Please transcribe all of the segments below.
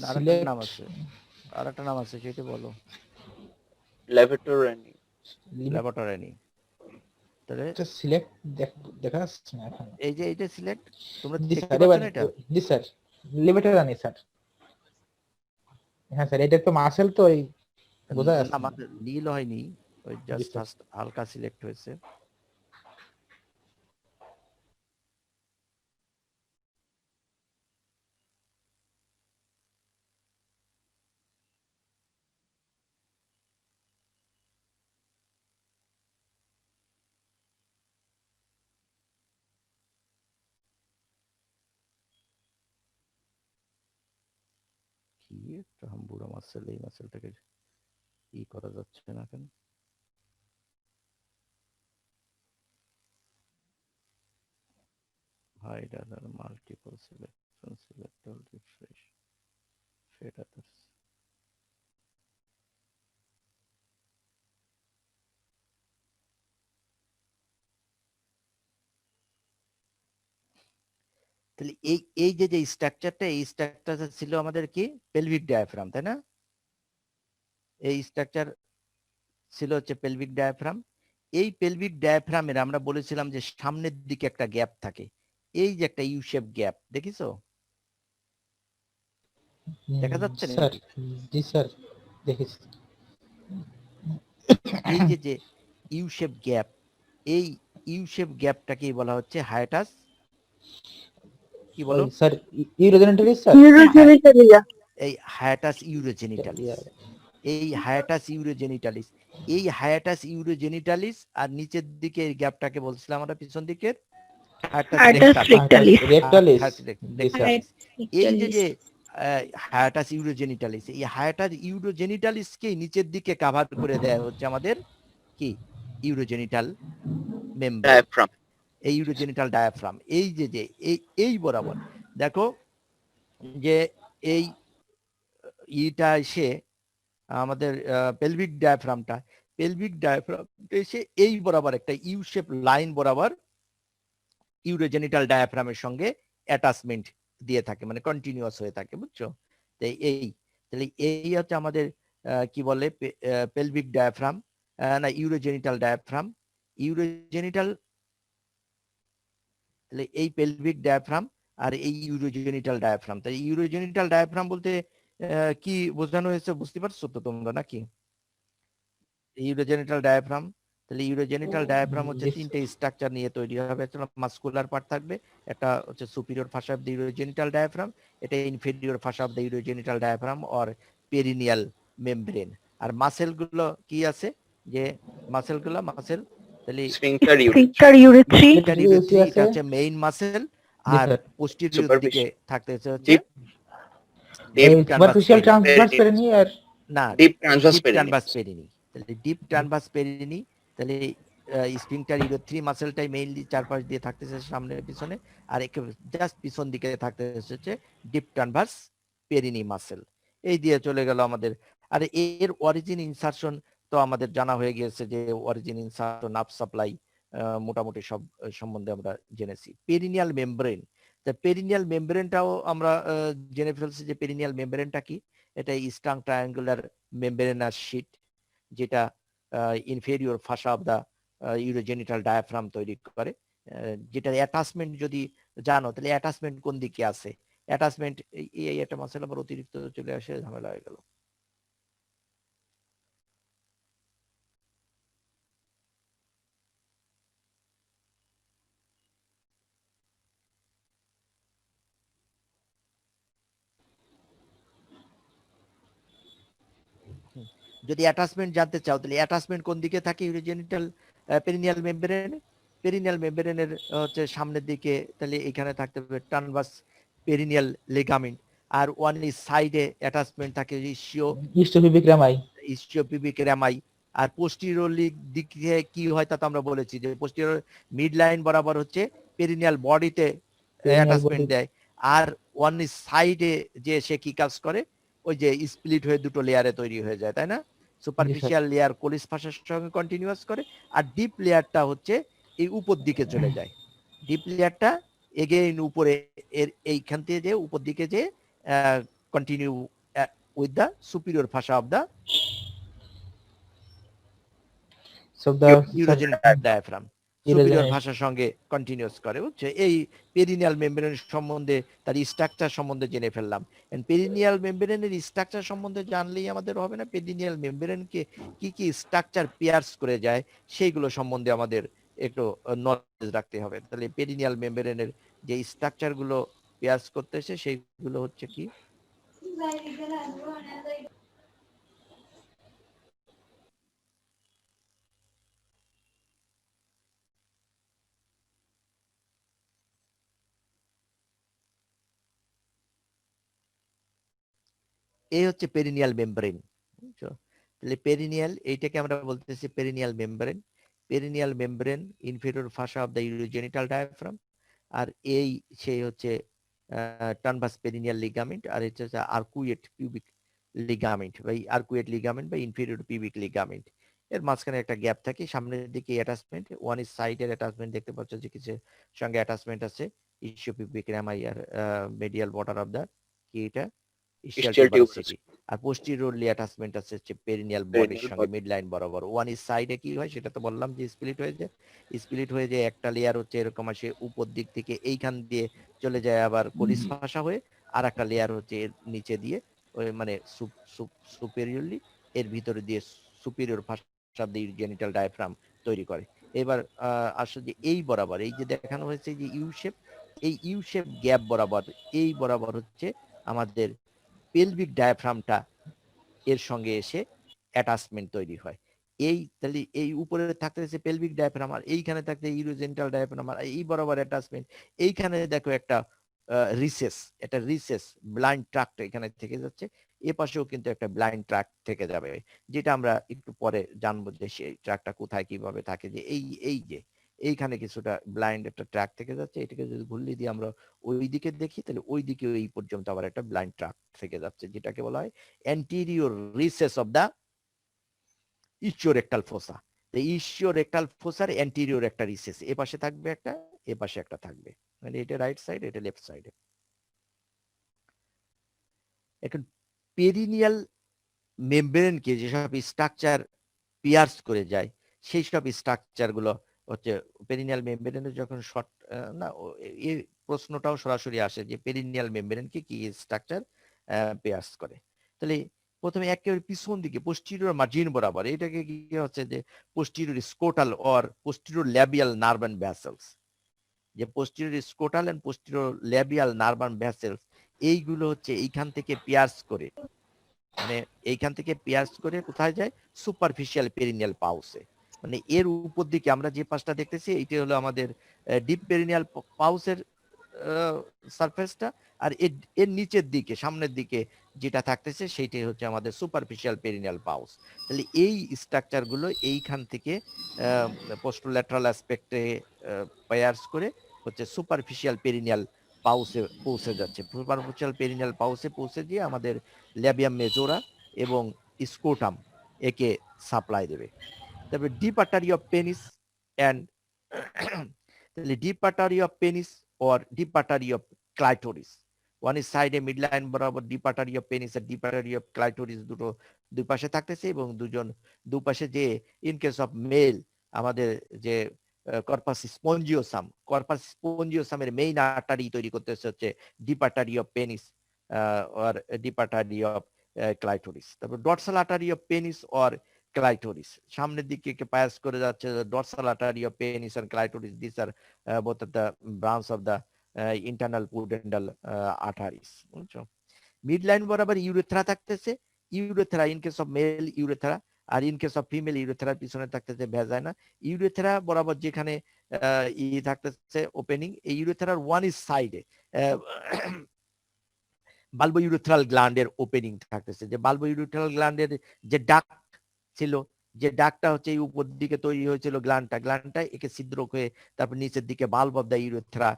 আরেকটা নাম সিলেক্ট আছে, আরেকটা নাম আছে, সেটা বলো। ল্যাবরেটরি। ল্যাবরেটরি। তাহলে সিলেক্ট দেখা যাচ্ছে না এখন। এই যে সিলেক্ট, তোমরা জি দেখতে স্যার, পাচ্ছ এবার না এটা? জি স্যার, ল্যাবরেটরি স্যার। হ্যাঁ স্যার, এটা তো মাসেল তো এই বোঝা না যাচ্ছে না। আমাদের নীল হয়নি, ওই জি জাস্ট স্যার। হালকা সিলেক্ট হয়েছে। কি একটা হাম্বুড়া মাসেল, এই মাসেলটাকে কি করা যাচ্ছে না কেন? hide other multiple selection, select all, refresh, fade others. তাহলে এই যে স্ট্রাকচারটা, এই স্ট্রাকচারটা ছিল আমাদের কি পেলভিক ডায়াফ্রাম, তাই না? এই স্ট্রাকচার ছিল হচ্ছে পেলভিক ডায়াফ্রাম। এই পেলভিক ডায়াফ্রামের আমরা বলেছিলাম যে সামনের দিকে একটা গ্যাপ থাকে, এই যে একটা ইউ শেপ গ্যাপ, দেখিছো? দেখা যাচ্ছে স্যার নাকি? জি স্যার, দেখেছি। এই যে ইউ শেপ গ্যাপ, এই ইউ শেপ গ্যাপটাকেই বলা হচ্ছে হায়াটাস, কি বলো? Sir urogenitalis sir. এই হায়াটাস ইউরোজেনিটালিস, এই হায়াটাস ইউরোজেনিটালিস, এই হায়াটাস ইউরোজেনিটালিস আর নিচের দিকে এই গ্যাপটাকে বলছিলাম আমরা পিছন দিকের হায়াটাস রেক্টালিস। রেক্টালিস। জি স্যার। এই যে হায়াটাস ইউরোজেনিটালিস, এই হায়াটাস ইউরোজেনিটালিসকে নিচের দিকে কভার করে দেয়া হচ্ছে আমাদের কি ইউরোজেনিটাল মেমব্রেন, ডায়াফ্রাম। এই ইউরোজেনিটাল ডায়াফ্রাম। এই যে এই বরাবর দেখো যে এই ইটা এসে আমাদের পেলভিক ডায়াফ্রামটা, পেলভিক ডায়াফ্রাম এসে এই বরাবর একটা ইউ শেপ লাইন বরাবর ইউরোজেনিটাল ডায়াফ্রামের সঙ্গে অ্যাটাচমেন্ট দিয়ে থাকে, মানে কন্টিনিউয়াস হয়ে থাকে, বুঝছো? তো এই তাহলে এই হচ্ছে আমাদের কি বলে পেলভিক ডায়াফ্রাম, না ইউরোজেনিটাল ডায়াফ্রাম। ইউরোজেনিটাল, তাহলে এই পেলভিক ডায়াফ্রাম আর এই ইউরোজেনিটাল ডায়াফ্রাম। তাই ইউরোজেনিটাল ডায়াফ্রাম বলতে কি বোঝানো হয়েছে বুঝতে পারছো তো তোমরা নাকি? ইউরোজেনিটাল ডায়াফ্রাম, তাহলে ইউরোজেনিটাল ডায়াফ্রাম হচ্ছে তিনটে স্ট্রাকচার নিয়ে তৈরি হবে। একটা মাস্কুলার পার্ট থাকবে, একটা হচ্ছে superior fascia of the urogenital diaphragm, এটা inferior fascia of the urogenital diaphragm or perineal membrane. আর মাসেল গুলো কি আছে, যে মাসেল তাহলে স্ফিংক্টার ইউরেথ্রি, এটা হচ্ছে মেইন মাসেল, আর পোস্টেরিয়র দিকে থাকতে হচ্ছে সুপারফিশিয়াল ট্রান্সভার্স পেরিনি আর না ডিপ ট্রান্সভার্স পেরিনি। তাহলে ডিপ ট্রান্সভার্স পেরিনি, তাহলে স্ফিংক্টার ইউরেথ্রি মাসেলটাই মেইনলি চারপাশ দিয়ে থাকতেছে সামনে পিছনে, আর একেবারে জাস্ট পিছন দিকে থাকতে হচ্ছে ডিপ ট্রান্সভার্স পেরিনি মাসেল। এই দিয়ে চলে গেল আমাদের। আর এর অরিজিন ইনসারশন তো আমাদের জানা হয়ে গিয়েছে, যে অরিজিন ইনসারশন নার্ভ সাপ্লাই মোটামুটি সব সম্বন্ধে আমরা জেনেছি। পেরিনিয়াল মেমব্রেন, তা পেরিনিয়াল মেমব্রেনটাও আমরা জেনে ফেলছি যে পেরিনিয়াল মেমব্রেনটা কি। এটা স্ট্রং ট্রায়াঙ্গুলার মেমব্রেনাস শীট, যেটা inferior fascia of the urogenital diaphragm তৈরি করে। যেটার অ্যাটাচমেন্ট যদি জানো, তাহলে অ্যাটাচমেন্ট কোন দিকে আছে, অ্যাটাচমেন্ট এই একটা মাসেল আবার অতিরিক্ত চলে আসে, ঝামেলা হয়ে গেল। যদি অ্যাটাচমেন্ট জানতে চাও, তাহলে অ্যাটাচমেন্ট কোন দিকে থাকে ইউরোজেনিটাল পেরিনিয়াল মেমব্রেনে, পেরিনিয়াল মেমব্রেনের হচ্ছে সামনের দিকে, তাহলে এখানে থাকতে হবে ট্রান্সভার্স পেরিনিয়াল লিগামেন্ট। আর ওয়ান ইজ সাইডে অ্যাটাচমেন্ট থাকে ইস্টোপিবিক রামাই, ইস্টিওপিবিক রামাই। আর পোস্টিরিয়রলি দিকে কি হয় তা তো আমরা বলেছি, যে পোস্টিরিয়র মিড লাইন বরাবর হচ্ছে পেরিনিয়াল বডিতে অ্যাটাচমেন্ট দেয়। আর ওয়ান ইজ সাইডে যে সে কি কাজ করে, ওই যে স্প্লিট হয়ে দুটো লেয়ারে তৈরি হয়ে যায়, তাই না? সুপারফিশিয়াল লেয়ার কোলিস ফাসার সঙ্গে কন্টিনিউয়াস করে, আর ডিপ লেয়ারটা হচ্ছে এই উপর দিকে চলে যায়। ডিপ লেয়ারটা এগেইন উপরে, এর এইখান থেকে যে উপর দিকে যে continue with the superior fascia of the urogenital diaphragm. Superior ভাষার সঙ্গে কন্টিনিউস করে, বুঝছো? এই পেরিনিয়াল মেমব্রেন সম্বন্ধে তার স্ট্রাকচার সম্বন্ধে জেনে ফেললাম। পেরিনিয়াল মেমব্রেনের স্ট্রাকচার সম্বন্ধে জানলেই আমাদের হবে না, পেরিনিয়াল মেমব্রেনকে কি কি স্ট্রাকচার পিয়ার্স করে যায় সেইগুলো সম্বন্ধে আমাদের একটু নলেজ রাখতে হবে। তাহলে পেরিনিয়াল মেমব্রেনের যে স্ট্রাকচার গুলো পিয়ার্স করতেছে সেইগুলো হচ্ছে কি? এই হচ্ছে পেরিনিয়াল মেমব্রেন, বুঝছো? তাহলে পেরিনিয়াল, এইটাকে আমরা বলতেছি perineal membrane. Perineal membrane inferior fascia of the urogenital diaphragm, আর এই সেই হচ্ছে ট্রানভার্স পেরিনিয়াল লিগামেন্ট, আর এটা হচ্ছে আর্কুয়েট পিউবিক লিগামেন্ট বা আর্কুয়েট লিগামেন্ট বা ইনফেরিয়র পিউবিক লিগামেন্ট। এর মাঝখানে একটা গ্যাপ থাকে, সামনের দিকে অ্যাটাচমেন্ট, ওয়ান ইজ সাইডের অ্যাটাচমেন্ট দেখতে পাচ্ছ যে কিছু সঙ্গে অ্যাটাচমেন্ট আছে ইসিওপিউবিক রামাই আর মিডিয়াল বর্ডার অফ দ্য কি এটা ইসিয়াল টিউবারসিটি, আর পোস্টিরিয়রলি অ্যাটাচমেন্ট আছে হচ্ছে পেরিনিয়াল বডির সঙ্গে মিড লাইন বরাবর। ওয়ান ইজ সাইডে কি হয় সেটা তো বললাম যে স্প্লিট হয়ে যায়, স্প্লিট হয়ে যায় একটা লেয়ার হচ্ছে এরকম আসে উপর দিক থেকে এইখান দিয়ে চলে যায় আবার কলিস ভাষা হয়ে, আর একটা লেয়ার হচ্ছে এর নিচে দিয়ে ওই মানে সুপেরিয়রলি এর ভিতরে দিয়ে সুপিরিয়র ভাষা দিয়ে জেনিটাল ডায়াফ্রাম তৈরি করে। এবার আসলে যে এই বরাবর এই যে দেখানো হয়েছে যে ইউ শেপ, এই ইউ শেপ গ্যাপ বরাবর এই বরাবর হচ্ছে আমাদের পেলভিক ডায়াফ্রামটা এর সঙ্গে এসে অ্যাটাচমেন্ট তৈরি হয়। এই তাহলে এই উপরে থাকতেছে পেলভিক ডায়াফ্রাম, আর এইখানে থাকতে ইউরোজেনিটাল ডায়াফ্রাম, আর এই বরাবর অ্যাটাচমেন্ট। এইখানে দেখো একটা রিসেস, এটা রিসেস ব্লাইন্ড ট্রাক্ট এখানে থেকে যাচ্ছে, এ পাশেও কিন্তু একটা ব্লাইন্ড ট্রাক্ট থেকে যাবে, যেটা আমরা একটু পরে জানবো যে সেই ট্রাকটা কোথায় কিভাবে থাকে। যে এই যে এইখানে কিছুটা ব্লাইন্ড একটা ট্র্যাক থেকে যাচ্ছে, এটাকে যদি ঘুরলি দিয়ে আমরা ওই দিকে দেখি তাহলে ওই দিকে এই পর্যন্ত আবার একটা ব্লাইন্ড ট্র্যাক থেকে যাচ্ছে, যেটাকে বলা হয় anterior recess of the ইচিওরেক্টাল ফোসা। এই ইচিওরেক্টাল ফোসার অ্যান্টিরিয়র একটা রিসেস, এ পাশে থাকবে একটা, এ পাশে একটা থাকবে, মানে এটা রাইট সাইড, এটা লেফট সাইডে। এখন পেরিনিয়াল মেমব্রেনকে যেসব স্ট্রাকচার পিয়ার্স করে যায় সেই সব স্ট্রাকচার গুলো হচ্ছে পেরিনিয়াল মেমব্রেনের যখন শর্ট না এই প্রশ্নটাও সরাসরি আসে যে পেরিনিয়াল মেমব্রেনকে কি স্ট্রাকচার পিয়ার্স করে। তাহলে প্রথমে একেবারে পিছন দিকে পোস্টিরিয়র মার্জিন বরাবর এটাকে কি হচ্ছে যে posterior scrotal or posterior labial nerve and vessels, যে posterior scrotal and posterior labial nerve and vessels এইগুলো হচ্ছে এইখান থেকে পিয়ার্স করে, মানে এইখান থেকে পিয়ার্স করে কোথায় যায়? সুপারফিশিয়াল পেরিনিয়াল পাউসে। মানে এর উপর দিকে আমরা যে পাশটা দেখতেছি এইটা হলো আমাদের ডিপ পেরিনিয়াল পাউসের সারফেসটা, আর এর নিচের দিকে সামনের দিকে যেটা থাকতেছে সেইটাই হচ্ছে আমাদের সুপারফিশিয়াল পেরিনিয়াল পাউস। তাহলে এই স্ট্রাকচার গুলো এইখান থেকে পোস্টোল্যাটারাল অ্যাসপেক্টে পায়ার্স করে হচ্ছে সুপারফিশিয়াল পেরিনিয়াল পাউসে পৌঁছে যাচ্ছে। সুপারফিশিয়াল পেরিনিয়াল পাউসে পৌঁছে গিয়ে আমাদের ল্যাবিয়াম মেজোরা এবং স্কোটাম একে সাপ্লাই দেবে। তারপরে deep artery of penis and তাহলে deep artery of penis or deep artery of clitoris, one is সাইডে মিড লাইন বরাবর ডিপ আর্টারি অফ পেনিস আর ডিপ আর্টারি অফ ক্লাইটোরিস দুটো দুই পাশে থাকতেছে, এবং দুপাশে যে ইন কেস অফ মেল আমাদের যে কর্পাস স্পঞ্জিওসামের মেইন আর্টারি তৈরি করতেছে হচ্ছে deep artery of penis or deep artery of clitoris. তারপর dorsal artery of penis or clitoris, সামনের দিকে পাস করে যাচ্ছে dorsal artery of penis and clitoris. These are both of the branch of the internal pudendal arteries. বুঝছো? Mid line বরাবর urethra থাকতেছে, urethra in case of male urethra, আর in case of female ইউরেথ্রার পিছনে থাকতেছে vagina. Urethra বরাবর যেখানে ই থাকতেছে ওপেনিং, এই ইউরেথ্রার ওয়ান ইজ সাইডে বাল্বো ইউরেথ্রাল গ্ল্যান্ডের ওপেনিং থাকতেছে, যে বাল্বো ইউরেথ্রাল গ্ল্যান্ডের যে ডাক ছিল, যে ডাকটা হচ্ছে এই উপর দিকে তৈরি হয়েছিল গ্ল্যান্ডটা একে ছিদ্র হয়ে তারপর নিচের দিকে বাল্ব অফ দ্য ইউরেথ্রা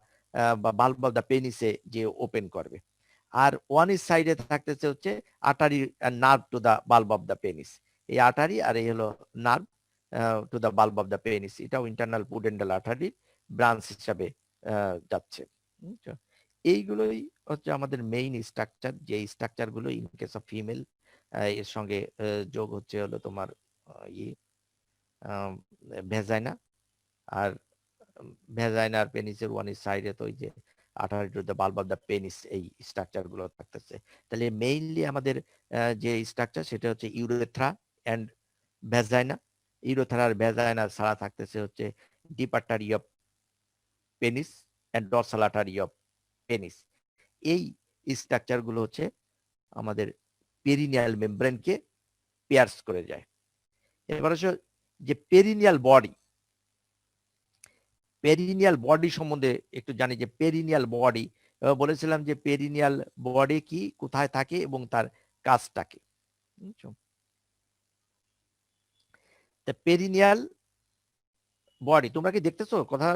বা বাল্ব অফ দ্য পেনিসে যে ওপেন করবে। আর ওয়ান ইজ সাইডে থাকতেছে হচ্ছে artery nerve to the bulb of the penis, এই আর্টারি আর এই হলো nerve to the bulb of the penis, এটাও ইন্টারনাল পুডেন্ডাল আর্টারি ব্রাঞ্চ হিসাবে যাচ্ছে। এইগুলোই হচ্ছে আমাদের মেইন স্ট্রাকচার, যে স্ট্রাকচার গুলো ইন কেস অফ ফিমেল এর সঙ্গে যোগ হচ্ছে হলো তোমার ভেজাইনা, আর ভেজাইনা আর পেনিসের ওয়ান সাইডে তো ওই যে আঠারো বাল্ব অফ দ্য পেনিস, এই স্ট্রাকচার গুলো থাকতেছে। তাহলে মেইনলি আমাদের যে স্ট্রাকচার সেটা হচ্ছে ইউরেথ্রা এন্ড ভেজাইনা। ইউরেথ্রা আর ভেজাইনা ছাড়া থাকতেছে হচ্ছে deep artery of penis and dorsal artery of penis. এই স্ট্রাকচার গুলো হচ্ছে আমাদের পেরিনিয়াল মেমব্রেনকে পিয়ার্স করে যায়। এবার হচ্ছে যে পেরিনিয়াল বডি, পেরিনিয়াল বডি সম্বন্ধে একটু জানি। যে পেরিনিয়াল বডি বলেছিলাম যে পেরিনিয়াল বডি কি, কোথায় থাকে এবং তার কাজটা কি। পেরিনিয়াল বডি তোমরা কি দেখতেছো? কথা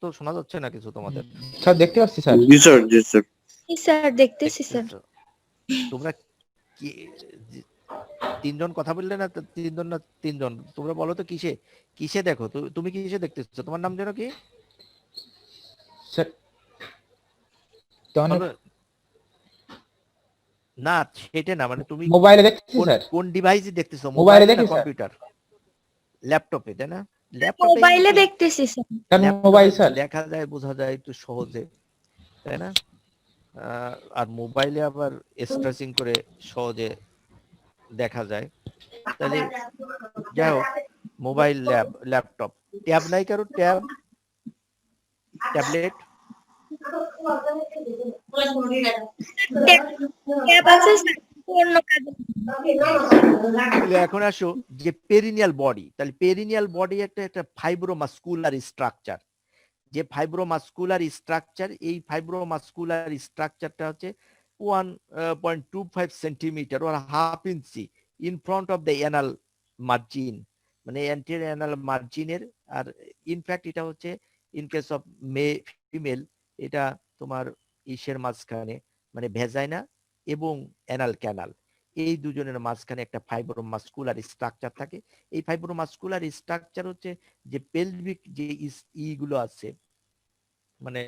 তো শোনা যাচ্ছে না কিছু তোমাদের? স্যার দেখতে পাচ্ছি স্যার। জি স্যার, জি স্যার। স্যার দেখতেছি স্যার। দেখতেছো? তোমরা কি তিনজন কথা বললে না? তিনজন না তিনজন? তোমরা বলো তো কিসে কিসে দেখো? তুমি কিসে দেখতেছো? তোমার নাম যেন কি? স্যার তো অনেক বলো। না সেটা না, মানে তুমি মোবাইলে দেখতেছি স্যার। কোন ডিভাইসে দেখতেছো? মোবাইলে মোবাইল না দেখি স্যার। কম্পিউটার? ল্যাপটপে, তাই না? ল্যাপটপে মোবাইলে দেখতেছি স্যার। Sir mobile sir. দেখা যায়, বোঝা যায় একটু সহজে, তাই না? আর মোবাইলে আবার স্ট্রেচিং করে সহজে দেখা যায়। তাহলে যাই হোক, মোবাইল, ল্যাপটপ, ট্যাব নাই কারো? ট্যাবলেট? ট্যাব আছে স্যার, অন্য কাজে। তাহলে এখন আসো যে পেরিনিয়াল বডি। তাহলে পেরিনিয়াল বডি একটা ফাইব্রোমাস্কুলার স্ট্রাকচার। যে ফাইব্রোমাস্কুলার স্ট্রাকচার, এই ফাইব্রোমাস্কুলার স্ট্রাকচারটা হচ্ছে 1.25 centimetre or half inch in front of the anal margin, মানে অ্যান্টেরিয়র অ্যানাল মার্জিনের। আর ইনফ্যাক্ট এটা হচ্ছে ইন কেস অফ ফিমেল, এটা তোমার ইসের মাঝখানে, মানে ভেজাইনা এবং অ্যানাল ক্যানাল, এই দুজনের মাঝখানে একটা ফাইব্রোমাস্কুলার স্ট্রাকচার থাকে। এই ফাইব্রোমাস্কুলার স্ট্রাকচার হচ্ছে যে পেলভিক যে ইগুলো আছে, মানে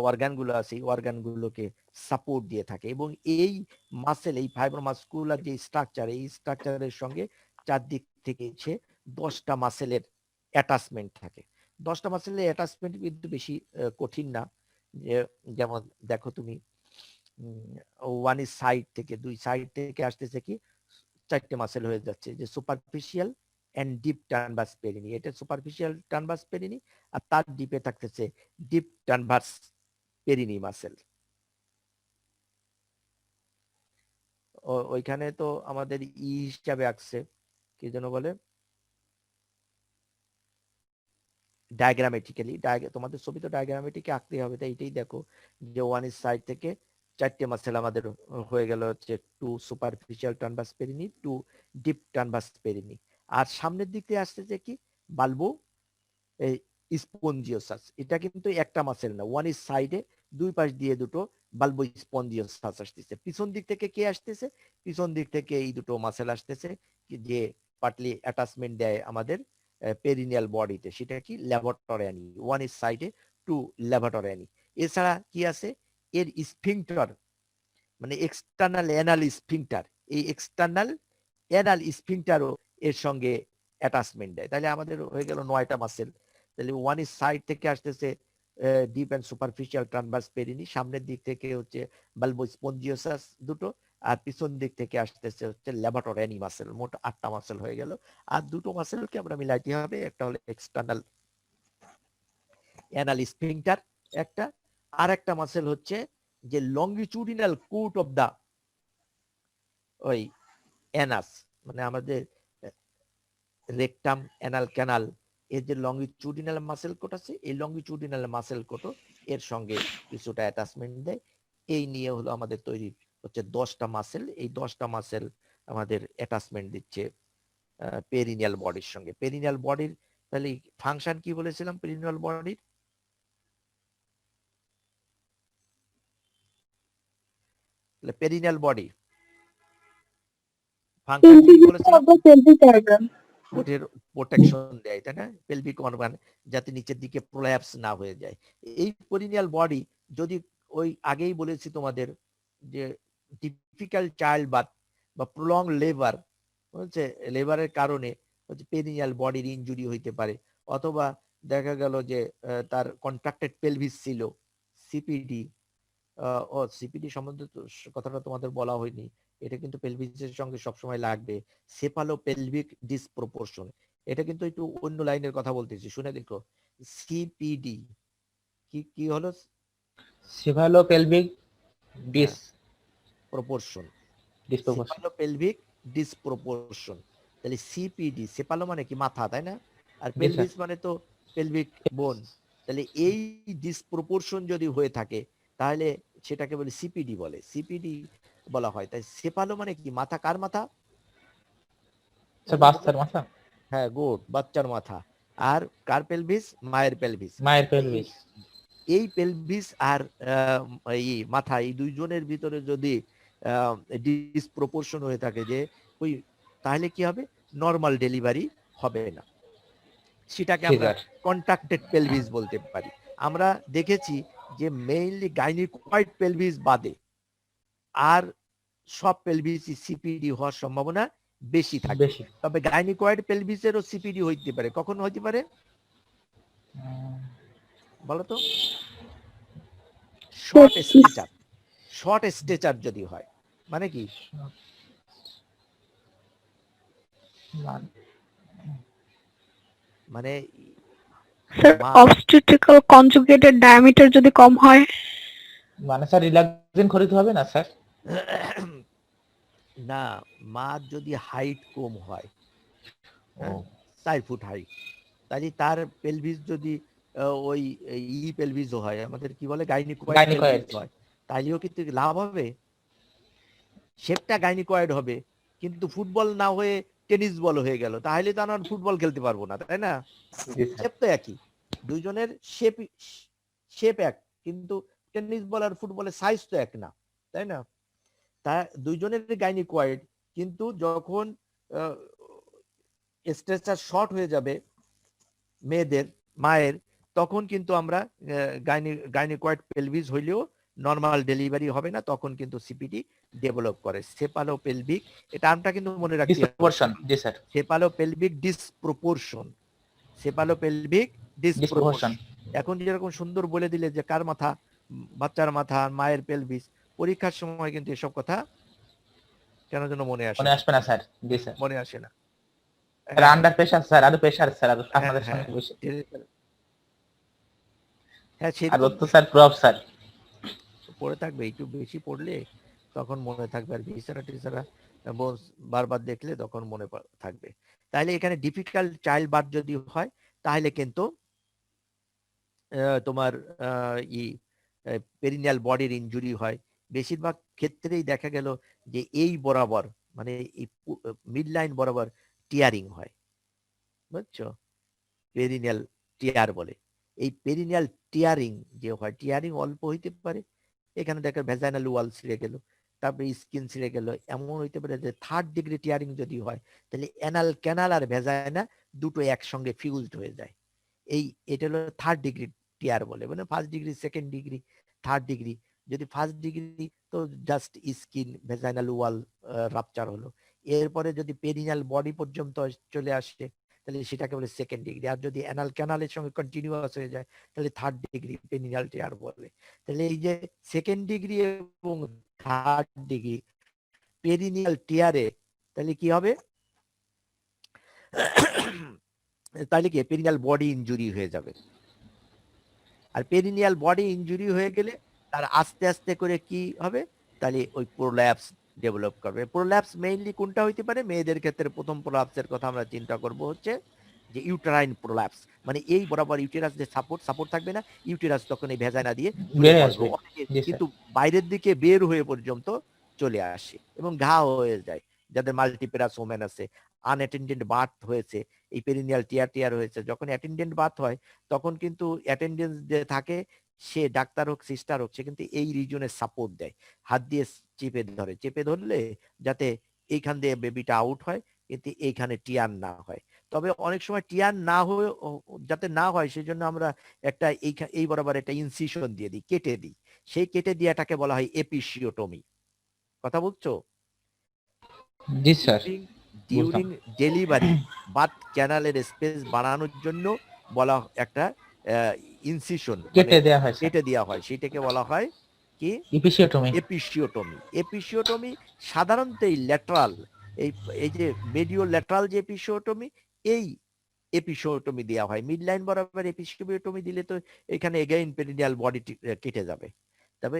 অর্গান গুলো আছে, এই অর্গান গুলোকে সাপোর্ট দিয়ে থাকে। এবং এই মাসেল, এই ফাইব্রোমাস্কুলার যে স্ট্রাকচার, এই স্ট্রাকচারের সঙ্গে চারদিক থেকে 10টা মাসেলের অ্যাটাচমেন্ট থাকে। 10টা মাসেলের অ্যাটাচমেন্ট কিন্তু বেশি কঠিন না। যেমন দেখো তুমি, ওয়ান সাইড থেকে, দুই সাইড থেকে আসতেছে কি 4টে মাসেল হয়ে যাচ্ছে, যে superficial and deep transverse perinei. এটা সুপারফিশিয়াল ট্রানভার্স পেরিনি, আর তার ডিপে থাকতেছে ডিপ ট্রানভার্স পেরিনি মাসেল। ওইখানে তো আমাদের হিসাবে আসছে, কি যেন বলে, ডায়াগ্রামেটিক্যালি। তোমাদের ছবি তো ডায়াগ্রামেটিকে আঁকতে হবে, তাই এটাই দেখো যে ওয়ান সাইড থেকে 4টে মাসেল আমাদের হয়ে গেল হচ্ছে 2 superficial transverse Perini, 2 deep transverse perinei. আর সামনের দিক থেকে আসতেছে কি বালবো স্পঞ্জিওসাস। এটা কিন্তু একটা মাসেল না, ওয়ান সাইডে দুই পাশ দিয়ে দুটো বালবো স্পঞ্জিওসাস আসতেছে। পিছন দিক থেকে কে আসতেছে? পিছন দিক থেকে এই দুটো মাসেল আসতেছে, যে পার্টলি অ্যাটাচমেন্ট দেয় আমাদের পেরিনিয়াল বডিতে। সেটা কি ল্যাবরেটরি, ওয়ান সাইডে 2 ল্যাবরেটরি। এছাড়া কি আছে? এর স্ফিংক্টার, মানে এক্সটার্নাল অ্যানাল স্ফিংক্টার, এই এক্সটার্নাল অ্যানাল স্ফিংক্টারও এর সঙ্গে অ্যাটাচমেন্ট দেয়। তাহলে আমাদের হয়ে গেল 9টা মাসেল। তাহলে ওয়ান সাইড থেকে আসতেছে deep and superficial transverse perinei, সামনের দিক থেকে হচ্ছে বালবো স্পঞ্জিওসাস দুটো, আর পিছন দিক থেকে আসতেছে হচ্ছে ল্যাবরেটরি মাসেল। মোট 8টা মাসেল হয়ে গেল। আর দুটো মাসেলকে আমরা মিলাইতে হবে, একটা হলো এক্সটার্নাল অ্যানাল স্ফিংক্টার একটা, আর একটা মাসেল হচ্ছে যে লংগিচুডিনাল কোট অফ দা ওই অ্যানাস, মানে আমাদের রেকটাম অ্যানাল ক্যানাল, এর যে লংগিচুডিনাল মাসেল কোট আছে, এই লংগিচুডিনাল মাসেল কোট এর সঙ্গে কিছুটা অ্যাটাচমেন্ট দেয়। এই নিয়ে হলো আমাদের তৈরি হচ্ছে 10টা মাসেল। এই 10টা মাসেল আমাদের অ্যাটাচমেন্ট দিচ্ছে পেরিনিয়াল বডির সঙ্গে। পেরিনিয়াল বডির তাহলে ফাংশন কি বলেছিলাম পেরিনিয়াল বডির? পেরিনিয়াল বডি ফাংশন কি বলেছিলাম? ওঠের প্রোটেকশন দেয়, তাই না? পেলভিক অর্গান যাতে নিচের দিকে প্রোল্যাপস না হয়ে যায়। এই পেরিনিয়াল বডি যদি ওই আগেই বলেছি তোমাদের যে টিপিক্যাল চাইল্ড বার্থ বা প্রলং লেবার হচ্ছে লেবারের কারণে হচ্ছে পেরিনিয়াল বডির ইনজুরি হইতে পারে, অথবা দেখা গেল যে তার কন্ট্রাক্টেড পেলভিস ছিল, সিপিডি। ও সিপিডি সম্বন্ধে তো কথাটা তোমাদের বলা হয়নি, এটা কিন্তু পেলভিসের সঙ্গে সবসময় লাগবে। সেফালো পেলভিক ডিসপ্রপোর্শন, এটা কিন্তু একটু অন্য লাইনের কথা বলতেছি, শুনে দেখো। সিপিডি কি কি হলো? সিভালোপেলভিক ডিস প্রপোর্শন, ডিসপ্রপোর্শন। সেফালোপেলভিক ডিসপ্রপোর্শন। তাহলে সিপিডি, সেফালো মানে কি মাথা, তাই না? আর জি, স্যার। পেলভিস মানে তো পেলভিক বোন। তাহলে এই ডিসপ্রপোর্শন যদি হয়ে থাকে তাহলে সেটাকে বলে সিপিডি বলে, সিপিডি বলা হয়। তাই সেফালো মানে কি মাথা, কার মাথা? স্যার বাচ্চার মাথা, হ্যাঁ, গুড, বাচ্চার মাথা। আর কার পেলভিস? মায়ের পেলভিস। মায়ের পেলভিস। এই পেলভিস আর এই মাথা, এই দুইজনের ভিতরে যদি ডিসপ্রপোর্শন হয়ে থাকে যে ওই, তাহলে কি হবে? নর্মাল ডেলিভারি হবে না, সেটাকে জি, আমরা স্যার। কন্ট্রাক্টেড পেলভিস বলতে পারি। আমরা দেখেছি যে মেইনলি গাইনিকয়েড পেলভিস বাদে আর সব পেলভিস সিপিডি হওয়ার সম্ভাবনা বেশি থাকে। বেশি। তবে গাইনিকয়েড পেলভিসেরও সিপিডি হইতে পারে। কখন হইতে পারে বলো তো? শর্ট স্টেচার, শর্ট স্টেচার যদি হয়, মানে কি? মানে স্যার মা অবস্টেট্রিক্যাল কনজুগেটেড ডায়ামিটার যদি কম হয়, মানে স্যার রিল্যাক্সেশন করিতে হবে না স্যার? না, মা যদি হাইট কম হয়, ও 4 ফুট হাইট, তাহলে তার পেলভিস যদি ওই পেলভিস হয়, আমাদের কি বলে গাইনিকয়েড গাইনিকয়েড। পেলভিস হয়, তাহলেও কিন্তু লাভ হবে, শেপটা গাইনিকয়েড হবে, কিন্তু ফুটবল না হয়ে টেনিস বল হয়ে গেল, তাহলে তো আমরা ফুটবল খেলতে পারবো না, তাই না? জি স্যার। শেপ তো একই, দুইজনের শেপ এক, কিন্তু টেনিস বল আর ফুটবলের সাইজ তো এক না, তাই না? তা দুইজনের গাইনিকয়েড, কিন্তু যখন স্ট্রেচার শর্ট হয়ে যাবে মেয়েদের, মায়ের, তখন কিন্তু আমরা গাইনিকয়েড পেলভিস হইলেও নর্মাল ডেলিভারি হবে না, তখন কিন্তু সিপিডি ডেভেলপ করে, সেপালোপেলভিক। এই টার্মটা কিন্তু মনে রাখতে হবে, ডিসপ্রপোর্শন। জি স্যার। সেপালোপেলভিক ডিসপ্রপোর্শন, সেপালোপেলভিক ডিসপ্রপোর্শন। ডিসপ্রপোর্শন। এখন যেরকম সুন্দর বলে দিলে যে কার মাথা, বাচ্চার মাথা, মায়ের পেলভিস, পরীক্ষার সময় কিন্তু এসব কথা কেন যেন মনে আসে মনে আসবে না স্যার। জি স্যার। মনে আসে না। স্যার আন্ডার প্রেসার স্যার, আরো প্রেসার স্যার, আরো আপনাদের হ্যাঁ, সামনে বসে। হ্যাঁ, সে আর তো তো স্যার প্রফ স্যার। পড়ে থাকবে, একটু বেশি পড়লে তখন মনে থাকবে, আর ইশারা টিশারা বারবার দেখলে তখন মনে থাকবে। তাহলে এখানে ডিফিকাল্ট চাইল্ড বার্থ যদি হয় তাহলে কিন্তু তোমার পেরিনিয়াল বডির ইনজুরি হয়। বেশিরভাগ ক্ষেত্রেই দেখা গেল যে এই বরাবর, মানে এই মিড লাইন বরাবর টিয়ারিং হয়, বুঝছো? পেরিনিয়াল টিয়ার বলে। এই পেরিনিয়াল টিয়ারিং যে হয়, টিয়ারিং অল্প হইতে পারে, এখানে দেখো ভ্যাজাইনাল ওয়াল ছিঁড়ে গেল, তারপরে স্কিন ছিঁড়ে গেল, এমন হইতে পারে যে 3rd ডিগ্রি টিয়ারিং যদি হয় তাহলে অ্যানাল ক্যানাল আর ভ্যাজাইনা দুটো একসঙ্গে ফিউজড হয়ে যায়। এটা হলো 3rd ডিগ্রি টিয়ার বলে, মানে 1st degree, 2nd degree, 3rd degree. যদি 1st ডিগ্রি তো জাস্ট স্কিন ভ্যাজাইনাল ওয়াল রাপচার হলো, এরপরে যদি পেরিনিয়াল বডি পর্যন্ত চলে আসে তাহলে সেটাকে বলে 2nd ডিগ্রি। আর যদি অ্যানাল ক্যানালের সঙ্গে কন্টিনিউয়াস হয়ে যায় তাহলে 3rd ডিগ্রি পেরিনিয়াল টিয়ার বলে। তাহলে এই যে 2nd ডিগ্রি এবং 3rd ডিগ্রি পেরিনিয়াল টিয়ারে তাহলে কি হবে? তাহলে কি পেরিনিয়াল বডি ইনজুরি হয়ে যাবে। আর পেরিনিয়াল বডি ইনজুরি হয়ে গেলে তার আস্তে আস্তে করে কি হবে? তাহলে ওই প্রোল্যাপস ডেভেলপ করবে। প্রোল্যাপস মেইনলি কোনটা হইতে পারে? মেয়েদের ক্ষেত্রে প্রথম প্রোল্যাপসের কথা আমরা চিন্তা করব হচ্ছে যে ইউটেরাইন প্রোল্যাপস, মানে এই বরাবর ইউটেরাস যে সাপোর্ট থাকবে না, ইউটেরাস তখন এই ভেজাইনা দিয়ে বেড়ে আসবে। কিন্তু বাইরের দিকে বের হয়ে পর্যন্ত চলে আসে এবং ঘা হয়ে যায়। যাদের মাল্টিপেরাস ওমেন আছে, আনঅ্যাটেন্ডেন্ট বার্থ হয়েছে, এই পেরিনিয়াল টিয়ার হয়েছে, যখন অ্যাটেন্ডেন্ট বার্থ হয় তখন কিন্তু অ্যাটেন্ডেন্স যে থাকে সে ডাক্তার হোক সিস্টার হোক, সে কিন্তু এই রিজনে সাপোর্ট দেয়, হাত দিয়ে চেপে ধরলে যাতে এইখান দিয়ে বেবিটা আউট হয়, কিন্তু এইখানে টিয়ার না হয়। তবে অনেক সময় টিয়ার না হয়ে যাতে না হয় সেই জন্য আমরা একটা এই বরাবর একটা ইনসিশন দিয়ে দিই, কেটে দিই, সেই কেটে দেওয়াটাকে বলা হয় এপিসিওটমি। কথা বলছো? জি স্যার, ডিউরিং ডেলিভারি বার্থ ক্যানালের স্পেস বাড়ানোর জন্য বলা একটা ইনসিশন, মানে কেটে দেওয়া হয় স্যার, কেটে দেওয়া হয়, সেটাকে বলা হয় কি ইপিসিওটমি। এপিসিওটমি। এপিসিওটমি সাধারণত এই ল্যাটারাল, এই এই যে মেডিও ল্যাটারাল যে এপিসিওটমি, এই এপিসিওটমি দেওয়া হয়। মিড লাইন বরাবর এপিসিওটমি দিলে তো এখানে এগেইন পেরিনিয়াল বডি কেটে যাবে। তবে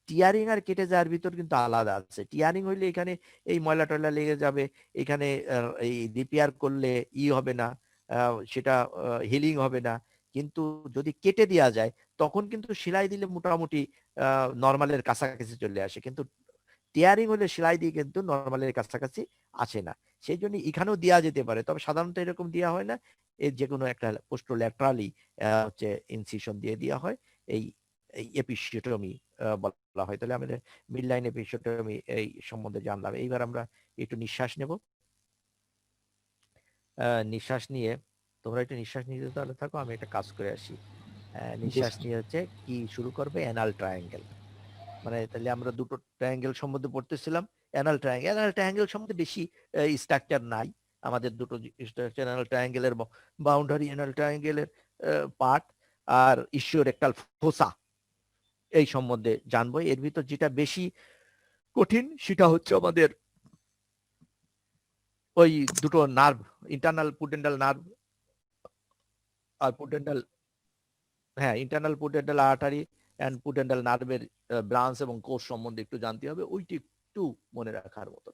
টিয়ারিং আর কেটে যাওয়ার ভিতর কিন্তু আলাদা আছে। টিয়ারিং হইলে এখানে এই ময়লা টয়লা লেগে যাবে, এখানে এই রিপেয়ার করলে হবে না, সেটা হিলিং হবে না। কিন্তু যদি কেটে দেওয়া যায় তখন কিন্তু সেলাই দিলে মোটামুটি নর্মালের কাছাকাছি চলে আসে, কিন্তু টিয়ারিং হলে সেলাই দিয়ে কিন্তু নর্মালের কাছাকাছি আসে না। সেই জন্য এখানেও দেওয়া যেতে পারে, তবে সাধারণত এরকম দেওয়া হয় না। এর যে কোনো একটা পোস্টোল্যাটারালি হচ্ছে ইনসিশন দিয়ে দেওয়া হয়, এই এপিসিওটমি বলা হয়। তাহলে আমাদের মিড লাইন এপিসিওটমি এই সম্বন্ধে জানলাম। এইবার আমরা একটু নিঃশ্বাস নেব। নিঃশ্বাস নিয়ে তোমরা একটু নিঃশ্বাস নিতে তাহলে থাকো, আমি একটা কাজ করে আসি। নিঃশ্বাস নিয়ে হচ্ছে কি শুরু করবে, অ্যানাল ট্রায়াঙ্গেল। মানে তাহলে আমরা দুটো ট্রায়াঙ্গেল সম্বন্ধে পড়তেছিলাম। অ্যানাল ট্রায়াঙ্গেল সম্বন্ধে বেশি স্ট্রাকচার নাই আমাদের। দুটো স্ট্রাকচার, অ্যানাল ট্রায়াঙ্গেলের বাউন্ডারি, অ্যানাল ট্রায়াঙ্গেলের পার্ট, আর ইসিওরেক্টাল ফোসা, এই সম্বন্ধে জানবো। এর ভিতর যেটা বেশি কঠিন সেটা হচ্ছে আমাদের ওই দুটো নার্ভ, ইন্টারনাল পুডেন্টাল নার্ভ আর পুডেন্টাল, হ্যাঁ internal pudendal artery and pudendal নার্ভের ব্রাঞ্চ এবং কোষ সম্বন্ধে একটু জানতে হবে, ওইটি একটু মনে রাখার মতো।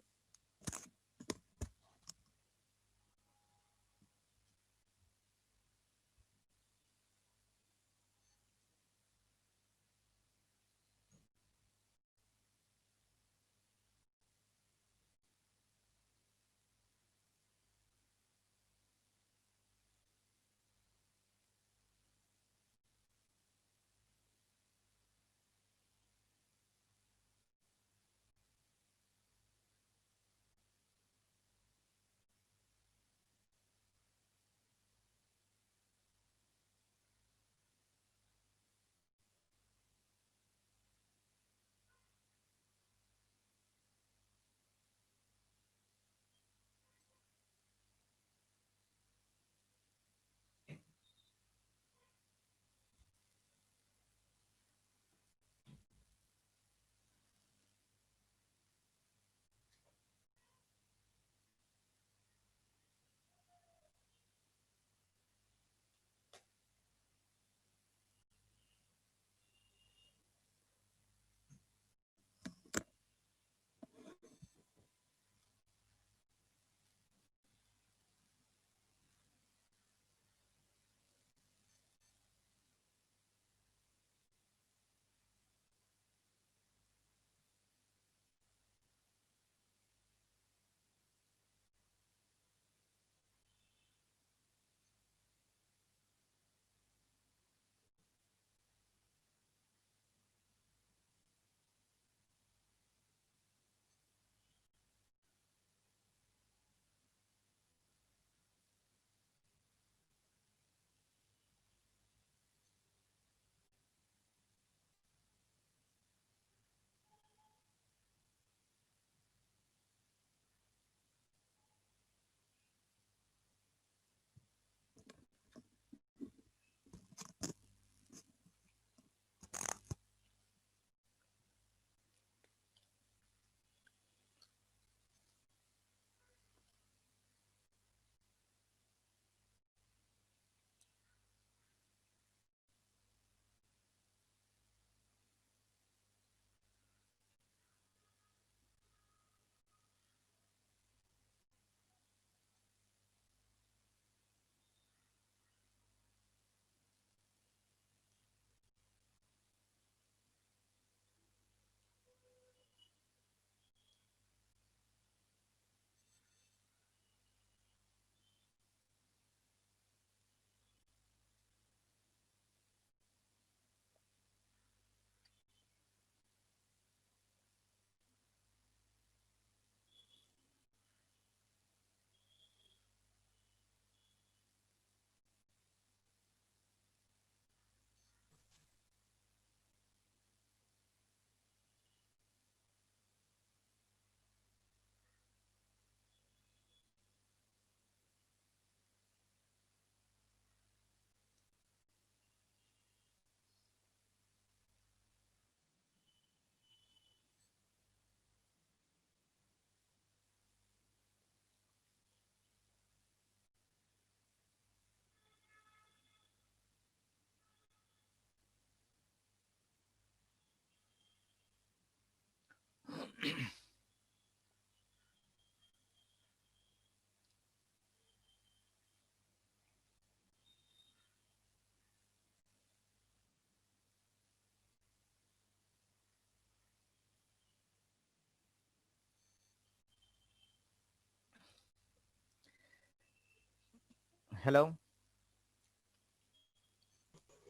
হ্যালো।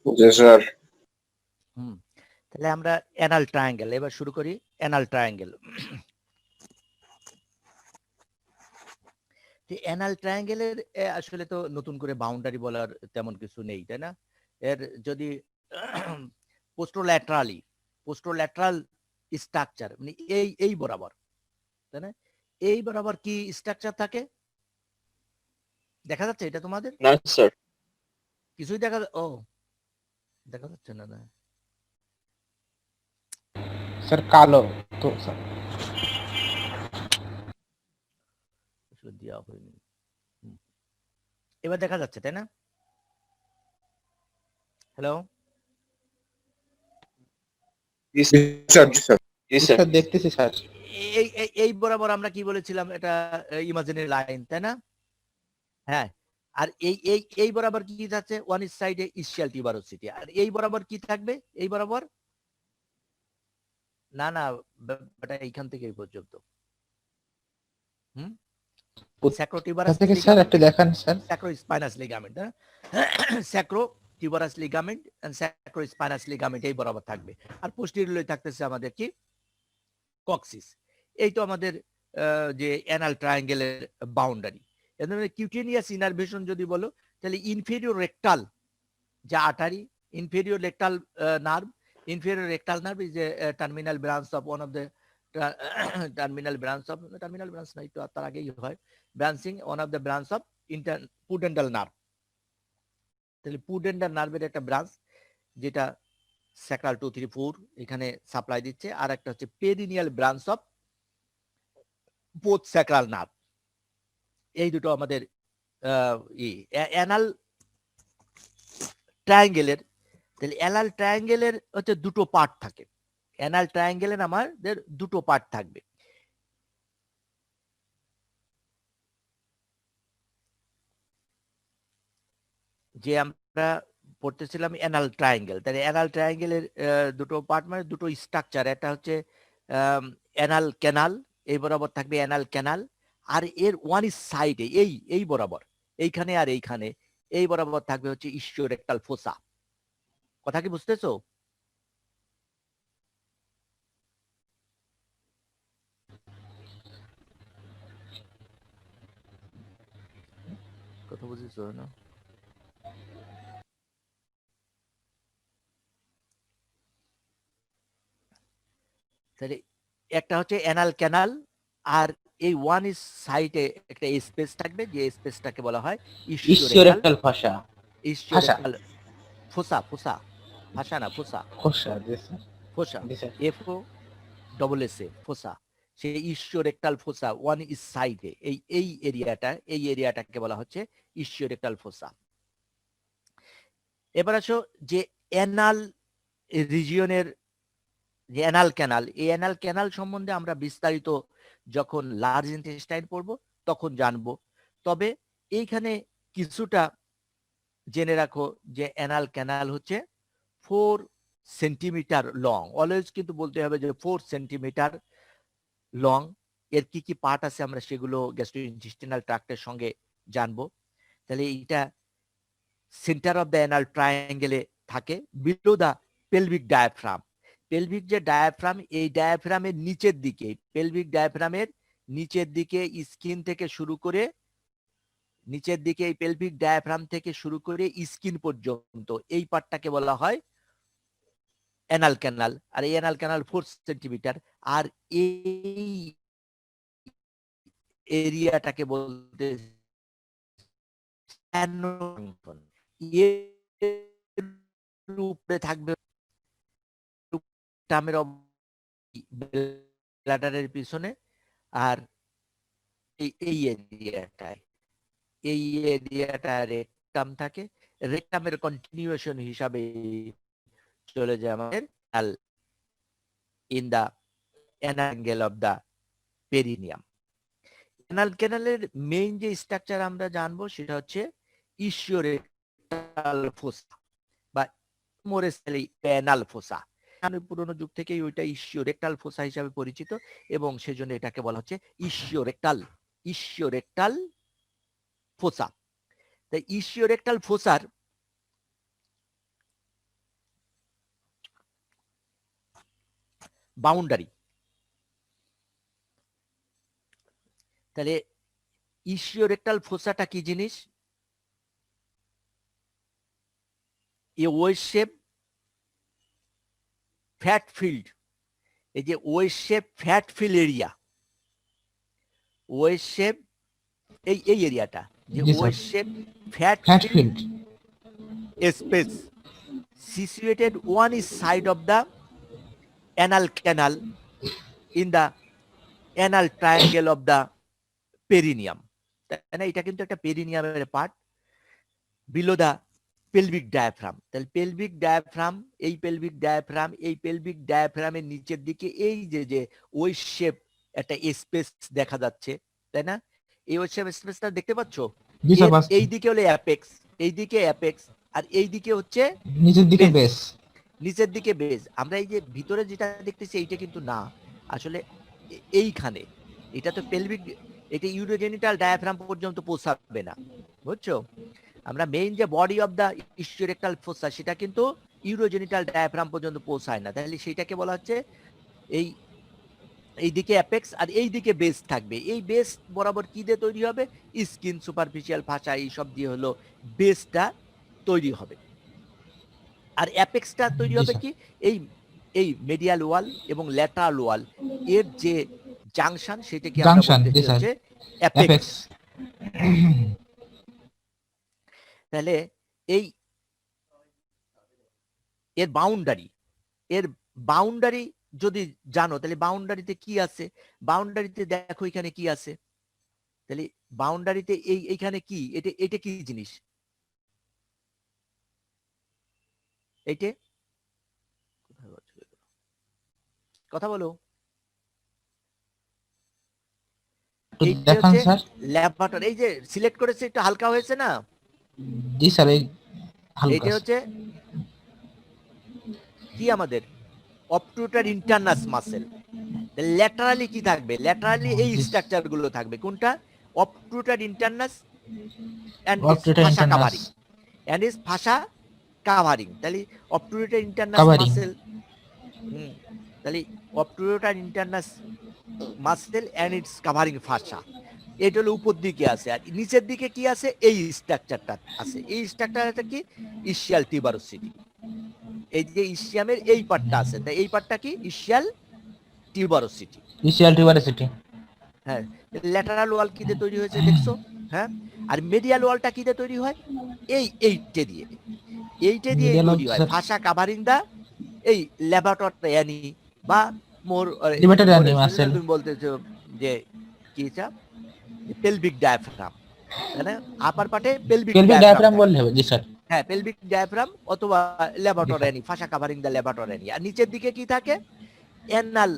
জি স্যার। তাহলে আমরা অ্যানাল ট্রায়াঙ্গেল এবার শুরু করি। অ্যানাল ট্রায়াঙ্গেল, অ্যানাল ট্রায়াঙ্গেলের আসলে তো নতুন করে বাউন্ডারি বলার তেমন কিছু নেই, তাই না? এর যদি পোস্টোল্যাটারাল স্ট্রাকচার মানে এই বরাবর, তাই না? এই বরাবর কি স্ট্রাকচার থাকে দেখা যাচ্ছে এটা তোমাদের? না স্যার। কিছুই দেখা যাচ্ছে না। না স্যার কালো তো স্যার। আসলে দেওয়া হয়নি। এবার দেখা যাচ্ছে, তাই না? হ্যালো। জি স্যার, জি স্যার, জি স্যার। স্যার দেখতেছি স্যার। এই বরাবর আমরা কি বলেছিলাম, এটা ইমাজিনারি লাইন, তাই না? হ্যাঁ। আর এই বরাবর কি যাচ্ছে, ওয়ান ইস সাইডে ইসিয়াল টিউবারোসিটি, আর এই বরাবর কি থাকবে, এই বরাবর না ব্যাপারটা এইখান থেকে এই পর্যন্ত। স্যাক্রোটিউবারাস থেকে স্যার একটু দেখান sir. Sacrospinous ligament, sacrotuberous ligament and sacrospinous ligament এই বরাবর থাকবে। আর পোস্টেরিয়রলি থাকতেছে আমাদের কি কক্সিস। এই তো আমাদের যে অ্যানাল ট্রায়াঙ্গেলের বাউন্ডারি। এর কিউটেনিয়াস ইনারভেশন যদি বলো তাহলে ইনফেরিয়র রেকটাল যে artery, inferior rectal nerve, inferior rectal nerve is a terminal branch of one of the terminal branch না, একটু তার আগেই হয়, branching one of the branch of pudendal nerve. তাহলে পুডেন্টাল নার্ভের একটা ব্রাঞ্চ যেটা স্যাক্রাল 2, 3, 4 এখানে সাপ্লাই দিচ্ছে, আর একটা হচ্ছে perineal branch of post sacral nerve. এই দুটো আমাদের অ্যানাল ট্রায়াঙ্গেলের। তাহলে অ্যানাল ট্রায়াঙ্গেলের হচ্ছে দুটো পার্ট থাকে। অ্যানাল ট্রায়াঙ্গেলের আমাদের দুটো পার্ট থাকবে। যে আমরা পড়তেছিলাম অ্যানাল ট্রায়াঙ্গেল, তাহলে অ্যানাল ট্রায়াঙ্গেলের দুটো পার্ট মানে দুটো স্ট্রাকচার। একটা হচ্ছে অ্যানাল ক্যানাল, এই বরাবর থাকবে অ্যানাল ক্যানাল, আর এর ওয়ান ইস সাইডে এই বরাবর এইখানে আর এইখানে এই বরাবর থাকবে হচ্ছে ইস্কিওরেক্টাল ফোসা। কথা কি বুঝতেছো? কথা বুঝেছো না? তাহলে একটা হচ্ছে অ্যানাল ক্যানাল, আর এই ওয়ান ইস সাইডে একটা স্পেস থাকবে, যে স্পেসটাকে বলা হয় ইসিওরেক্টাল ভাষা। ইস্কিওরেক্টাল ফোসা। ভাষা না, ফোসা। খোসা জি স্যার। ফোসা, জি sir. F O double S A, fossa. সেই ইস্কিওরেক্টাল ফোসা ওয়ান ইস সাইডে এই এরিয়াটাকে বলা হচ্ছে ইস্কিওরেক্টাল ফোসা। এবার আসো যে অ্যানাল রিজিয়নের যে অ্যানাল ক্যানাল, এই অ্যানাল ক্যানাল সম্বন্ধে আমরা বিস্তারিত যখন লার্জ ইন্টেস্টাইন পড়বো তখন জানবো। তবে এইখানে কিছুটা জেনে রাখো যে অ্যানাল ক্যানাল হচ্ছে 4 সেন্টিমিটার লং। অলওয়েজ কিন্তু বলতে হবে যে 4 সেন্টিমিটার লং। এর কি কি পার্ট আছে আমরা সেগুলো গ্যাস্ট্রোইন্টেস্টিনাল ট্রাক্টের সঙ্গে জানবো। তাহলে এইটা সেন্টার অফ দ্য অ্যানাল ট্রায়াঙ্গেলে থাকে, below the pelvic diaphragm. Pelvic যে ডায়াফ্রাম, এই ডায়াফ্রামের নিচের দিকে, পেলভিক ডায়াফ্রামের নিচের দিকে স্কিন থেকে শুরু করে, নিচের দিকে এই পেলভিক ডায়াফ্রাম থেকে শুরু করে স্কিন পর্যন্ত এই পার্টটাকে বলা হয় অ্যানাল ক্যানাল। আর এই অ্যানাল ক্যানাল 4 সেন্টিমিটার। আর এই এরিয়াটাকে বলতে উপরে থাকবে টামের ব্লাডারের পিছনে, আর এই এরিয়াটা রেকটাম থাকে। রেকটামের কন্টিনিউয়েশন হিসাবে চলে যায় আমাদের in the anal of the perineum. Anal ক্যানালের মেইন যে স্ট্রাকচার আমরা জানবো সেটা হচ্ছে ইসিওরেক্টাল ফোসা বা মোরেসেলি অ্যানাল ফোসা। পুরোনো যুগ থেকেই ওইটা ইসিওরেক্টাল ফোসা হিসাবে পরিচিত, এবং সেজন্য এটাকে বলা হচ্ছে ইসিওরেক্টাল ফোসা। তাই ইসিওরেক্টাল ফোসার বাউন্ডারি, তাহলে ইসিওরেক্টাল ফোসাটা কি জিনিস? A wave shape fat field, এই যে wave shape fat fill area, wave shape এই এরিয়াটা যে জি sir. Wave shape fat fat field field space situated one is side of the anal canal in the anal triangle of the perineum, তাই না? এটা কিন্তু একটা পেরিনিয়ামের part below the pelvic diaphragm. তাহলে পেলভিক ডায়াফ্রাম, এই পেলভিক ডায়াফ্রাম, এই pelvic ডায়াফ্রামের নিচের দিকে এই যে ওই শেপ একটা স্পেস দেখা যাচ্ছে, তাই না? এই ওই শেপ স্পেসটা দেখতে পাচ্ছ? জি স্যার, এর এই দিকে হলো অ্যাপেক্স, এই দিকে অ্যাপেক্স, আর এই দিকে হচ্ছে নিচের দিকে base, বেস। নিচের দিকে বেজ। আমরা এই যে ভিতরে যেটা দেখতেছি এইটা কিন্তু না, আসলে এইখানে এটা তো পেলভিক, এটা ইউরোজেনিটাল ডায়াফ্রাম পর্যন্ত পৌঁছাবে না, বুঝছো? আমরা মেইন যে বডি অফ দা ইসিওরেক্টাল ফোসা সেটা কিন্তু ইউরোজেনিটাল ডায়াফ্রাম পর্যন্ত পৌঁছায় না, তাহলে সেটাকে বলা হচ্ছে এই দিকে অ্যাপেক্স আর এই দিকে বেস থাকবে। এই বেস বরাবর কি দিয়ে তৈরি হবে? স্কিন, সুপারফিশিয়াল ফাঁসা, এইসব দিয়ে হলো বেসটা তৈরি হবে। আর অ্যাপেক্সটা তৈরি জি হবে স্যার। কি? এই মেডিয়াল ওয়াল এবং ল্যাটারাল ওয়াল এর যে জাংশন, সেটাকে আমরা জাংশন, বলতেছি জি স্যার। হচ্ছে অ্যাপেক্স। অ্যাপেক্স। তাহলে এই এর বাউন্ডারি যদি জানো, তাহলে বাউন্ডারিতে কি আছে? বাউন্ডারিতে দেখো এখানে কি আছে, তাহলে বাউন্ডারিতে এইখানে কি, এটা কি জিনিস? এইটা কথা বলো। এইটা দেখান হচ্ছে স্যার। ল্যাবরেটরি, এই যে সিলেক্ট করেছে একটু হালকা হয়েছে না? জি স্যার, এই হালকা। এইটা হচ্ছে কি আমাদের অবট্রুটার ইন্টারনাস মাসেল। ল্যাটারালি কি থাকবে? ল্যাটারালি এই স্ট্রাকচার গুলো থাকবে। কোনটা? Obturator internus and obturator fascia internus covering, and is fascia covering. তাহলে অবট্রুটার ইন্টারনাস কাভারিং। মাসেল, তাহলে obturator internus muscle and its covering fascia, এটা হলো উপর দিকে আছে। আর নিচের দিকে কি আছে? এই স্ট্রাকচারটা আছে। এই স্ট্রাকচারটা কি? ইসিয়াল টিউবারোসিটি। এই যে ইসিয়ামের এই পার্টটা আছে, তাই এই পার্টটা কি? ইসিয়াল টিউবারোসিটি। ECL tuberosity. হ্যাঁ, ল্যাটারাল ওয়াল কি দিয়ে তৈরি হয়েছে দেখছো? হ্যাঁ, আর মিডিয়াল ওয়ালটা কি দিয়ে তৈরি হয়? এইটে দিয়ে Medial wall, তৈরি হয়। sir. ফাসা কাভারিং দা এই ল্যাবাটরি অ্যানি বা মোর Levator ani muscle. তুমি বলতেছো যে কি এটা পেলভিক ডায়াফ্রাম, তাই না? আপার পার্টে পেলভিক পেলভিক ডায়াফ্রাম বললে হবে। জি স্যার। হ্যাঁ, পেলভিক ডায়াফ্রাম অথবা ল্যাবাটরি জি, অ্যানি, ফাসা কাভারিং দা ল্যাবাটরি অ্যানি। আর নিচের দিকে কি থাকে? অ্যানাল,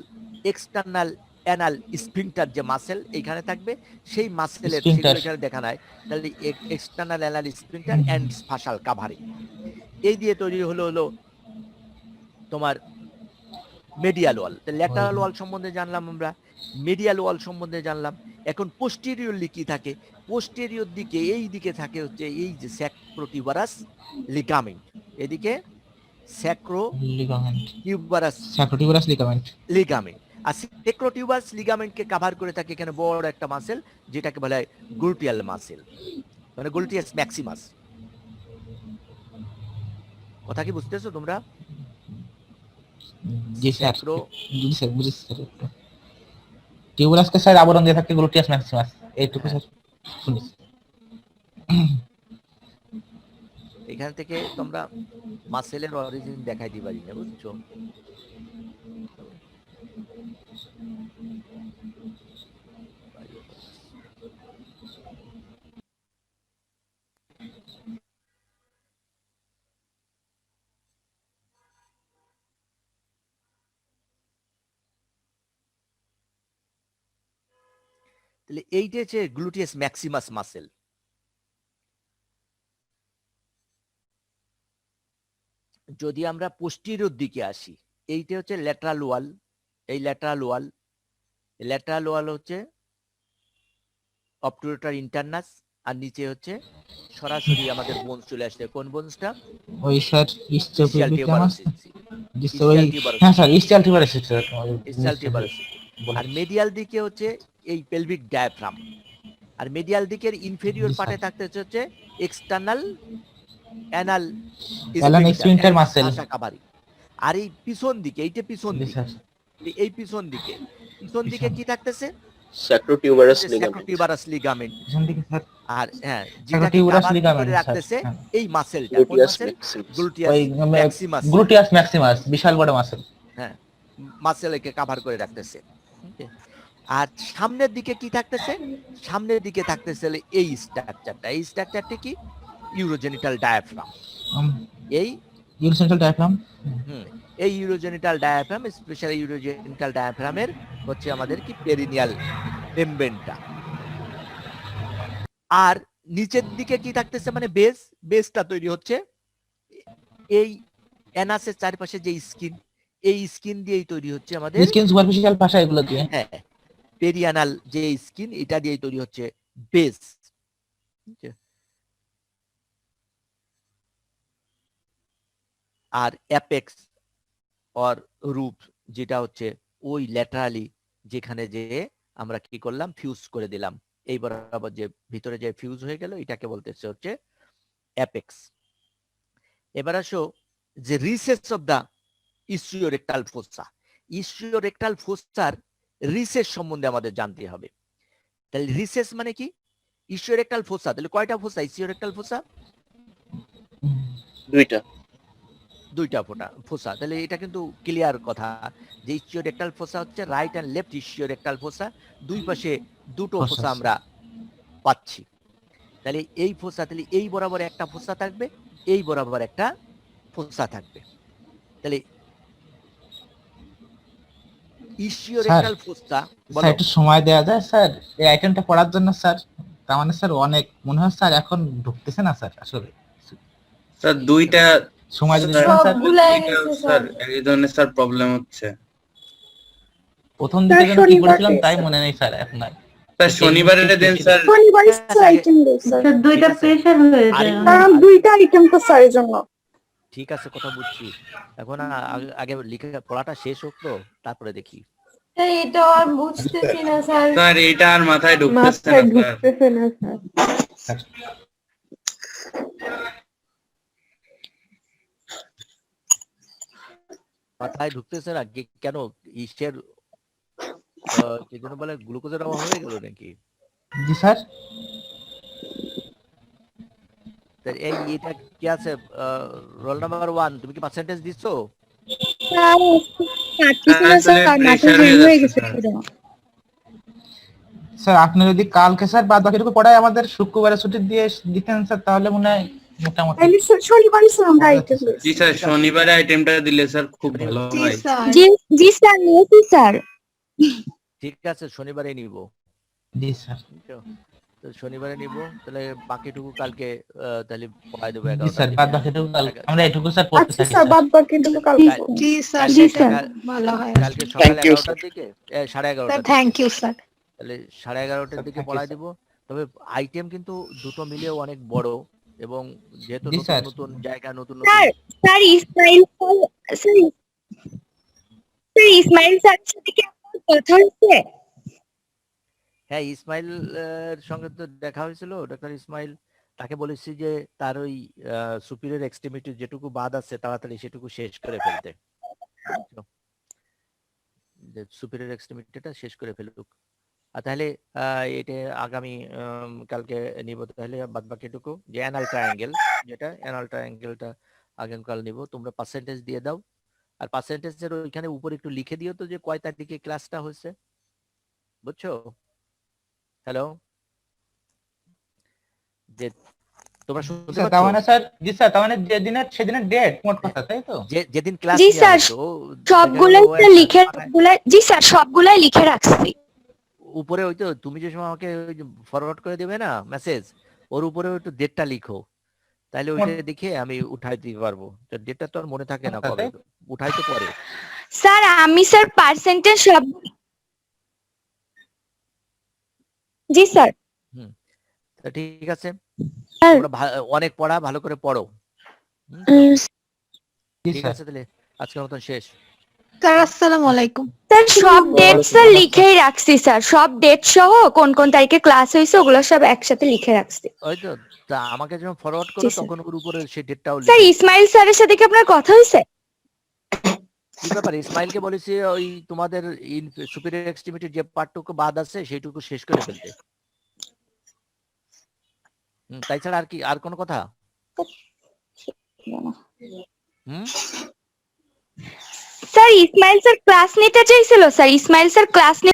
এক্সটার্নাল অ্যানাল স্ফিংটার যে মাসেল এইখানে থাকবে, সেই মাসেলের Sphincter. সেগুলো এখানে দেখা নাই। তাহলে external anal sphincter and fascial covering, এই দিয়ে তৈরি হলো তোমার মেডিয়াল ওয়াল। ল্যাটারাল ওয়াল সম্বন্ধে জানলাম আমরা, মেডিয়াল ওয়াল সম্বন্ধে জানলাম। এখন পোস্টেরিয়রলি কি থাকে? পোস্টেরিয়র দিকে এই দিকে থাকে হচ্ছে এই যে স্যাক্রোটিউবারাস লিগামেন্ট, এদিকে লিগামেন্ট। স্যাক্রোটিউবারাস স্যাক্রোটিউবারাস লিগামেন্ট। লিগামেন্ট। আর স্যাক্রোটিউবারাস লিগামেন্টকে কভার করে থাকে এখানে বড় একটা মাসেল, যেটাকে বলা হয় গ্লুটিয়াল মাসেল, মানে গ্লুটিয়াস ম্যাক্সিমাস। কথা কি বুঝতেছো তোমরা? জি স্যার। স্যাক্রো জি স্যার, বুঝেছি স্যার। একটু টিউবারাসকে স্যার আবরণ দিয়ে থাকে গ্লুটিয়াস ম্যাক্সিমাস, এইটুকু স্যার শুনেছি। এখান থেকে তোমরা মাসেলের অরিজিন দেখাই দিবা না, বুঝছো? তাহলে এইটা হচ্ছে গ্লুটিয়াস ম্যাক্সিমাস মাসেল। যদি আমরা পোস্টেরিয়র দিকে আসি, এইটা হচ্ছে ল্যাটারাল ওয়াল, এই ল্যাটারাল ওয়াল হচ্ছে অবট্রুটার ইন্টারনাস, আর নিচে হচ্ছে সরাসরি আমাদের বোনস চলে আসছে। কোন বোনসটা? ওই স্যার ইসিয়াল ইস্টিওপিক টিউবারোসিস। ওই ইসিয়াল টিউবারোসিস। হ্যাঁ স্যার ইস্টিয়াল টিউবারোসিস স্যার ইসিয়াল টিউবারোসিস। আর মেডিয়াল দিকে হচ্ছে এই পেলভিক ডায়াফ্রাম। আর মিডিয়াল দিকের ইনফেরিয়র জি, পার্টে স্যার। থাকতে হচ্ছে এক্সটার্নাল অ্যানাল অ্যালান স্ফিনক্টার মাসেল। আশা কাভারি। আর এই পিছন দিকে, এইটা পিছন জি দিকে, স্যার এই পিছন দিকে কি থাকতেছে? স্যাক্রোটিউবারাস লিগামেন্ট। Sacrotuberous ligament. পিছন দিকে স্যার আর হ্যাঁ, যেটাকে স্যাক্রোটিউবারাস কভার লিগামেন্ট করে স্যার রাখতেছে হ্যাঁ। এই মাসেলটা। কোন গ্লুটিয়াস মাসেল? ম্যাক্সিমাস। গ্লুটিয়াস ওই ম্যাক্সিমাস। গ্লুটিয়াস ম্যাক্সিমাস বিশাল বড় মাসেল। হ্যাঁ, মাসেলকে কভার করে রাখতেছে। ওকে। আর সামনের দিকে কি থাকতেছে? সামনের দিকে থাকতেছে এই স্ট্রাকচারটা। এই স্ট্রাকচারটি কি? Urogenital diaphragm. এই ইউরোসেন্ট্রাল ডায়াফ্রাম। এই ইউরোজেনিটাল ডায়াফ্রাম, স্পেশালি ইউরোজেনিটাল ডায়াফ্রামের হচ্ছে আমাদের কি পেরিনিয়াল মেমব্রেনটা। আর নিচের দিকে কি থাকতেছে মানে বেসটা তৈরি হচ্ছে এই অ্যানাসের চারপাশে যে স্কিন, এই স্কিন দিয়েই তৈরি হচ্ছে আমাদের স্কিন সুপারফিশিয়াল ভাষা এগুলো দিয়ে। হ্যাঁ, পেরিয়ানাল যে স্কিন, এটা দিয়েই তৈরি হচ্ছে বেস। আর অ্যাপেক্স অর রুট, যেটা হচ্ছে ওই ল্যাটারালি যেখানে যে আমরা কি করলাম, ফিউজ করে দিলাম, এই বরাবর যে ভিতরে যে ফিউজ হয়ে গেল, এটাকে বলতেছে হচ্ছে অ্যাপেক্স। এবার আসো যে recess of the ischiorectal fossa. Ischiorectal ফোসার রিসেস সম্বন্ধে আমাদের জানতে হবে। তাহলে রিসেস মানে কি? ইস্ট্রিওরেক্টাল ফোসা, তাহলে কয়টা ফোসা ইস্ট্রিওরেক্টাল ফোসা? দুইটা ফোসা। তাহলে এটা কিন্তু ক্লিয়ার কথা যে ইস্টিওরেক্টাল ফোসা হচ্ছে রাইট এন্ড লেফট ইস্টিওরেক্টাল ফোসা, দুই পাশে দুটো ফোসা আমরা পাচ্ছি। তাহলে এই ফোসা, তাহলে এই বরাবর একটা ফোসা থাকবে, এই বরাবর একটা ফোসা থাকবে। তাহলে ইস্টিওরেক্টাল ফোসা স্যার একটু সময় দেওয়া যায় স্যার এই আইটেমটা পড়ার জন্য স্যার? তার মানে স্যার অনেক মনে হয় স্যার এখন ঢুকতেছে না স্যার আসলে। স্যার দুইটা সময় যদি দেন স্যার। স্যার এই ধরনের স্যার প্রবলেম হচ্ছে। প্রথম দিকে যেন কি করেছিলাম তাই মনে নেই স্যার এখন আর। স্যার শনিবারে দেন স্যার। শনিবারে আইটেম দেই স্যার। দুইটা প্রেসার হয়ে যায়। কারণ দুইটা আইটেম তো স্যারের জন্য। ঠিক আছে, কথা বুঝছি। এখন আগে লিখে পড়াটা শেষ হোক তো, তারপরে দেখি। এটা আর বুঝতেছি না স্যার। স্যার এটা আর মাথায় ঢুকতেছে না স্যার। মাথায় ঢুকতেছে না কেন? ইস্টের কি যেন বলে, গ্লুকোজের অভাব হয়ে গেল নাকি? জি স্যার। এই এটা কি আছে? রোল নাম্বার 1, তুমি কি পার্সেন্টেজ দিছো? স্যার আপনি যদি কালকে স্যার বাদ বাকিটুকু পড়ায় আমাদের শুক্রবারে ছুটি দিয়ে দিতেন স্যার তাহলে মনে হয় মোটামুটি। শনিবারে স্যার আমরা আইটেম দেই। জি স্যার শনিবারে আইটেমটা দিলে স্যার খুব ভালো হয়। জি স্যার, নিয়েছি স্যার। ঠিক আছে, শনিবারে নিব। জি স্যার। তো শনিবারে নিব, তাহলে বাকিটুকু কালকে তাহলে পড়াই দেবো। জি স্যার বাদ বাকিটুকু আমরা এটুকু স্যার পড়তে আচ্ছা থাকি স্যার, বাদ বাকিটুকু কালকে। জি স্যার, জি স্যার, ভালো হয়। কালকে সকাল 11টার দিকে, 11:30 থ্যাংক ইউ স্যার। তাহলে 11:30টার দিকে পড়াই দিব। তবে আইটেম কিন্তু দুটো মিলিয়ে অনেক বড়, এবং যেহেতু জি নতুন স্যার। নতুন জায়গা, নতুন স্যার ইসমাইল ইসমাইল স্যারের সাথে কি আপনার কথা হয়েছে? হ্যাঁ, ইসমাইল সঙ্গে তো দেখা হয়েছিল। ডক্টর ইসমাইল, তাকে বলেছি যে তার ওই সুপিরিয়র এক্সট্রিমিটি যেটুকু বাদ আছে তাড়াতাড়ি সেটুকু শেষ করে ফেলতে, যে সুপিরিয়র এক্সট্রিমিটিটা শেষ করে ফেলুক। আর তাহলে এটা আগামী কালকে নিব। তাহলে বাদ বাকিটুকু যে অ্যানাল ট্রায়াঙ্গেল, যেটা অ্যানাল ট্রায়াঙ্গেলটা আগামীকাল নিব। তোমরা পার্সেন্টেজ দিয়ে দাও, আর পার্সেন্টেজের ওইখানে উপরে একটু লিখে দিও তো যে কয় তারিখে ক্লাসটা হয়েছে, বুঝছো? হ্যালো, যে তোমরা শুনতে স্যার পাচ্ছ? তার মানে স্যার জি স্যার তার মানে সেদিনের ডেট মোট কথা তাই তো? যেদিন ক্লাস জি নেওয়া স্যার, হতো, সবগুলাই লিখে জি স্যার, সবগুলাই লিখে রাখছি। উপরে ওই তো তুমি যে সময় আমাকে ফরওয়ার্ড করে দেবে না মেসেজ, ওর উপরে একটু ডেটটা লিখো, তাহলে ওইটা দেখে আমি উঠাই দিতে পারবো। ডেটটা তো আর মনে থাকে না কবে, উঠাইতে পারে। স্যার আমি স্যার পার্সেন্টেজ সব। জি স্যার। তা ঠিক আছে, স্যার, তোমরা অনেক পড়া, ভালো করে পড়ো। হুম, জি ঠিক স্যার। আছে, তাহলে আজকের মতন শেষ। স্যার আসসালামু আলাইকুম। স্যার সব ডেট স্যার লিখেই রাখছি স্যার, সব ডেট সহ কোন কোন তারিখে ক্লাস হয়েছে ওগুলো সব একসাথে লিখে রাখছি। ওই তো, তা আমাকে যখন ফরওয়ার্ড জি, করো স্যার। তখন ওর উপরে সেই ডেটটাও স্যার লিখে। ইসমাইল স্যারের সাথে কি আপনার কথা হয়েছে? কি ব্যাপার, ইসমাইলকে বলেছি ওই তোমাদের সুপিরিয়র এক্সট্রিমিটির যে পার্টটুকু বাদ আছে সেইটুকু শেষ করে ফেলতে। তাই ছাড়া আর কি, আর কোনো কথা? হুম, স্যার ইসমাইল স্যার ক্লাস নিতে চাইছিল, স্যার ইসমাইল স্যার ক্লাস